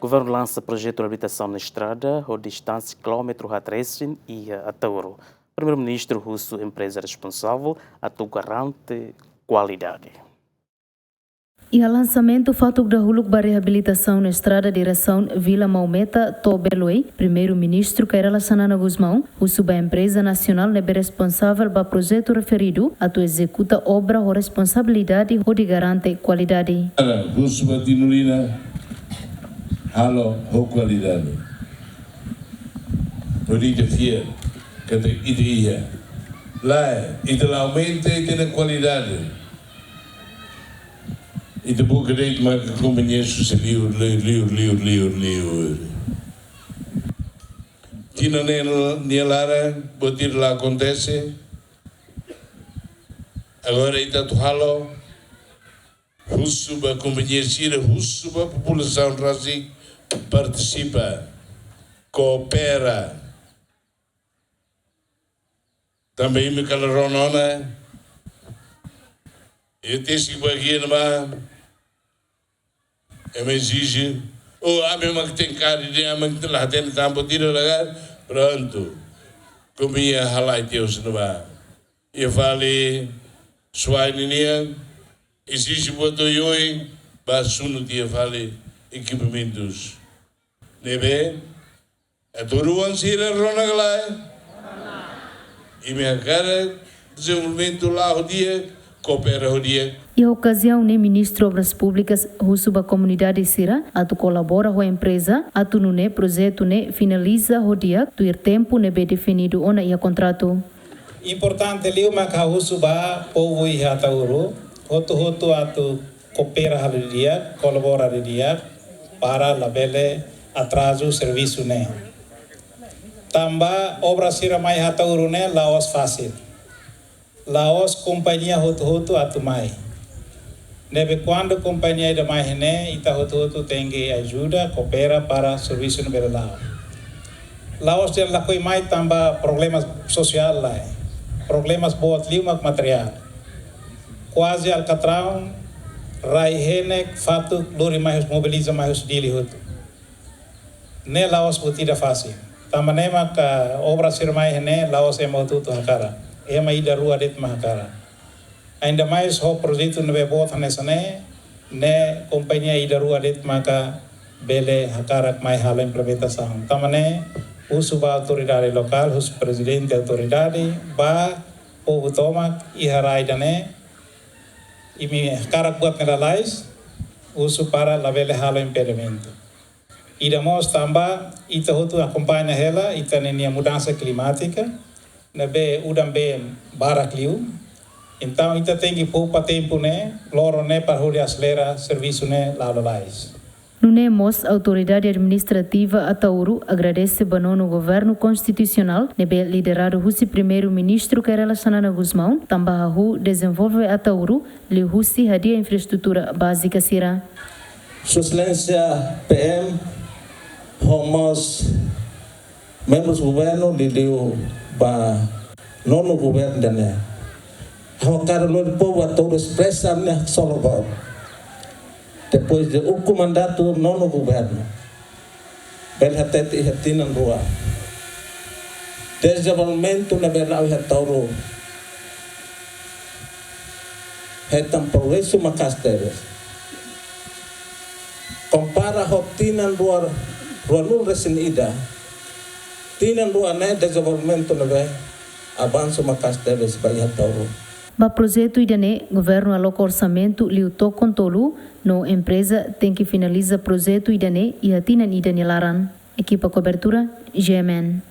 O governo lança projeto de habitação na estrada, ou distância quilômetro a Dresden e a Touro. O primeiro-ministro russo, empresa responsável, atua garante qualidade. E o lançamento fato da Huluk para reabilitação na estrada direção Vila Maumeta Tobeloi, primeiro-ministro que relaciona Guzmão, o a empresa nacional é responsável para o projeto referido a tu executa obra ou responsabilidade ou de garante qualidade. Russo batinulina, halo ou qualidade. Política fiel, que te ideia. Lá, idealmente tem qualidade. E depois que maar companhias se liur. Tina nem lara, botir lá acontece. Agora está tu halo, russo ba companhia sira, russo ba população rasi participa, coopera. Também me calaronona. Eu tenho que aqui eu me exige, a mesma que tem cara de a mãe que lá tem campo tira lugar, pronto. Comia halai Deus no bar. Eu falei, suaininha, exige boto yoi, basuno dia falei equipamentos. Nebe, a turuan sira rona galai. E minha cara desenvolvimento lá o dia, coopera o dia. E a ocasião, o ministro Obras Públicas russo da comunidade Sira, atu colabora com a empresa, atu no projeto finaliza o dia, tu ir tempo bem definido ona ia contrato. Importante ali o maca russo ba povo e hatauru, hotu atu coopera ali dia, colabora ali dia para labele atraso serviço ne. Tamba obra Sira mai hatauru ne laos fácil. Laos companhia hotu atu mai. Nebe quando a companhia da mais né, ita hotu tem que ajuda, coopera para serviço no Laos. Laos tem lá coi mais tamba problemas social lá, problemas boas lima material. Quase alcatrão, raihene fato lori mais mobiliza mais dili hotu. Ne Laos botida fácil. Tamba nema ka obra ser mais né, Laos é motu tu hakara. É mais da rua det mahakara. Ainda mais o projeto no bebot nessa né companhia ida rua det maka bele hakarak mai hala implementação tamane usu ba autoridade local usu presidente autoridade ba povo toma e harai dane e me hakarak buat neralais usu para la bele hala impedimento ida mos tamba ita hotu acompanha ela ita nenia mudança climática nebe udam be barakliu. Então, ainda tem que poupar tempo, loro, para acelerar serviço, lá do país. Nunemos, a autoridade administrativa Atauru agradece banono governo constitucional, nebe liderado Russi primeiro-ministro que relaciona Guzmão, tambahu desenvolve Atauru, li Russi hadia infraestrutura básica sira. Sua Excelência PM, homos membros do governo, lhe deu para nono governo da o cara não pode todo expressar né só agora depois de o mandato não no governo ele até tinha rua desenvolvimento na verdade é todo é tão progresso macasteres compara rotina rua não resinida tinha rua né desenvolvimento na verdade avanço macasteres vai todo. Ba projeto idane governo aloca orçamento liuto contolu no empresa tem que finaliza projeto idane e atina idane laran. Equipa cobertura GMN.